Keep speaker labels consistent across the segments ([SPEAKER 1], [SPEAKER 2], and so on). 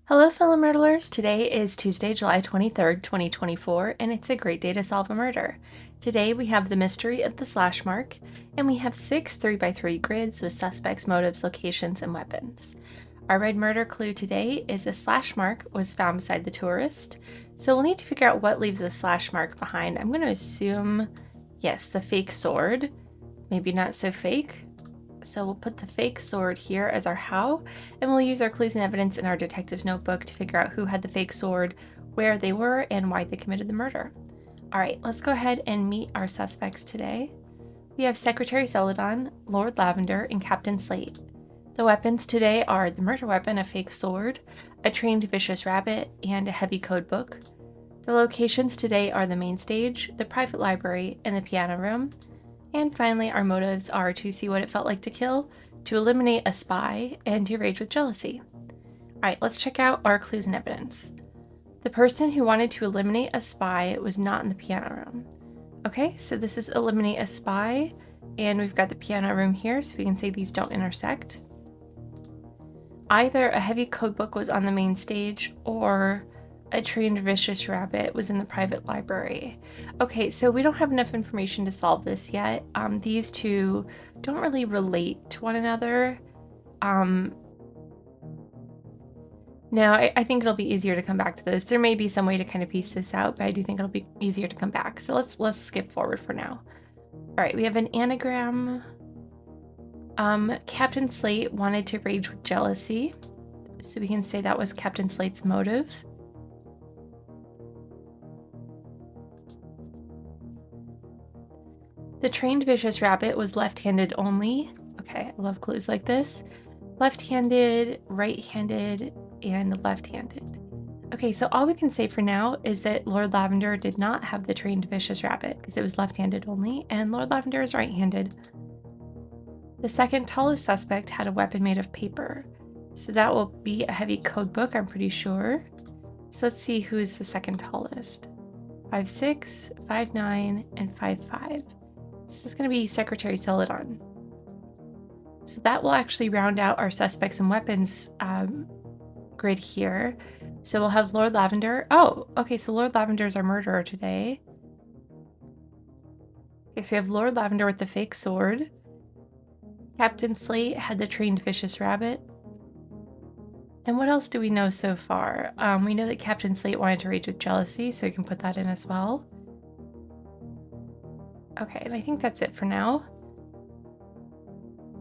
[SPEAKER 1] Hello, fellow Murdlers. Today is Tuesday, July 23rd, 2024, and it's a great day to solve a murder. Today we have the mystery of the slash mark, and we have 6 3x3 grids with suspects, motives, locations, and weapons. Our red murder clue today is a slash mark was found beside the tourist, so we'll need to figure out what leaves a slash mark behind. I'm going to assume, yes, the fake sword. Maybe not so fake. So we'll put the fake sword here as our how, and we'll use our clues and evidence in our detective's notebook to figure out who had the fake sword, where they were, and why they committed the murder. All right, let's go ahead and meet our suspects today. We have Secretary Celadon, Lord Lavender, and Captain Slate. The weapons today are the murder weapon, a fake sword, a trained vicious rabbit, and a heavy code book. The locations today are the main stage, the private library, and the piano room. And finally, our motives are to see what it felt like to kill, to eliminate a spy, and to rage with jealousy. All right, let's check out our clues and evidence. The person who wanted to eliminate a spy was not in the piano room. Okay, so this is eliminate a spy, and we've got the piano room here, so we can say these don't intersect. Either a heavy code book was on the main stage, or a trained vicious rabbit was in the private library. Okay, so we don't have enough information to solve this yet. These two don't really relate to one another. Now, I think it'll be easier to come back to this. There may be some way to kind of piece this out, but I do think it'll be easier to come back. So let's skip forward for now. All right, we have an anagram. Captain Slate wanted to rage with jealousy. So we can say that was Captain Slate's motive. The trained vicious rabbit was left-handed only. Okay, I love clues like this. Left-handed, right-handed, and left-handed. Okay, so all we can say for now is that Lord Lavender did not have the trained vicious rabbit because it was left-handed only, and Lord Lavender is right-handed. The second tallest suspect had a weapon made of paper. So that will be a heavy code book, I'm pretty sure. So let's see who's the second tallest. 5'6", 5'9", and 5'5". This is going to be Secretary Celadon. So that will actually round out our suspects and weapons grid here. So we'll have Lord Lavender. Oh, okay, so Lord Lavender is our murderer today. Okay, so we have Lord Lavender with the fake sword. Captain Slate had the trained vicious rabbit. And what else do we know so far? We know that Captain Slate wanted to rage with jealousy, so we can put that in as well. Okay, and I think that's it for now.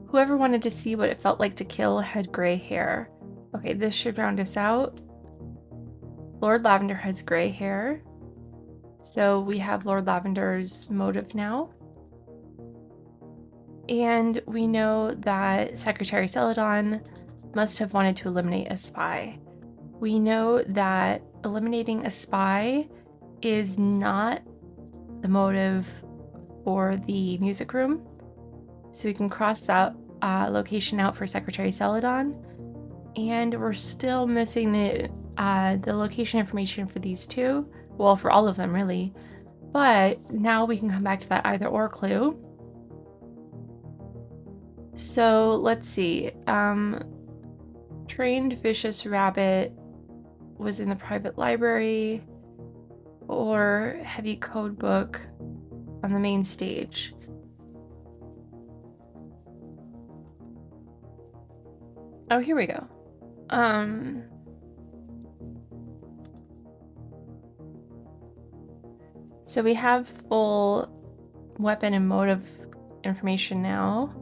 [SPEAKER 1] Whoever wanted to see what it felt like to kill had gray hair. Okay, this should round us out. Lord Lavender has gray hair. So we have Lord Lavender's motive now. And we know that Secretary Celadon must have wanted to eliminate a spy. We know that eliminating a spy is not the motive for the music room. So we can cross that location out for Secretary Celadon. And we're still missing the location information for these two. Well, for all of them, really. But now we can come back to that either or clue. So let's see. Trained vicious rabbit was in the private library, or heavy code book on the main stage. Oh, here we go. So we have full weapon and motive information now,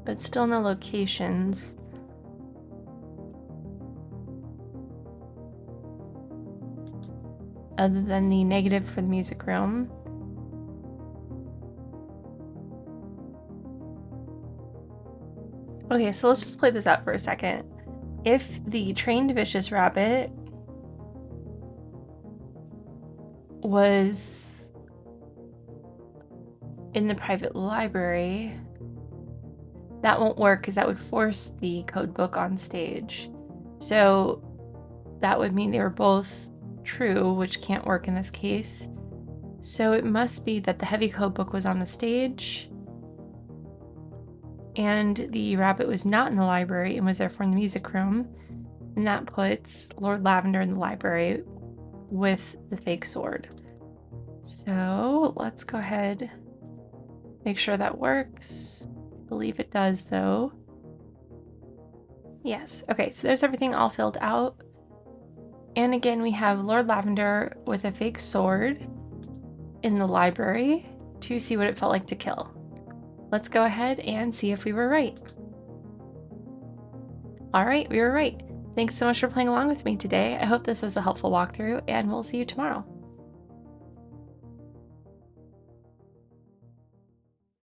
[SPEAKER 1] but still no locations. Other than the negative for the music room. Okay, so let's just play this out for a second. If the trained vicious rabbit was in the private library, that won't work because that would force the code book on stage. So that would mean they were both true, which can't work in this case. So it must be that the heavy code book was on the stage And the rabbit was not in the library and was therefore in the music room. And that puts Lord Lavender in the library with the fake sword. So let's go ahead, make sure that works. I believe it does though. Yes, okay, so there's everything all filled out. And again, we have Lord Lavender with a fake sword in the library to see what it felt like to kill. Let's go ahead and see if we were right. All right, we were right. Thanks so much for playing along with me today. I hope this was a helpful walkthrough, and we'll see you tomorrow.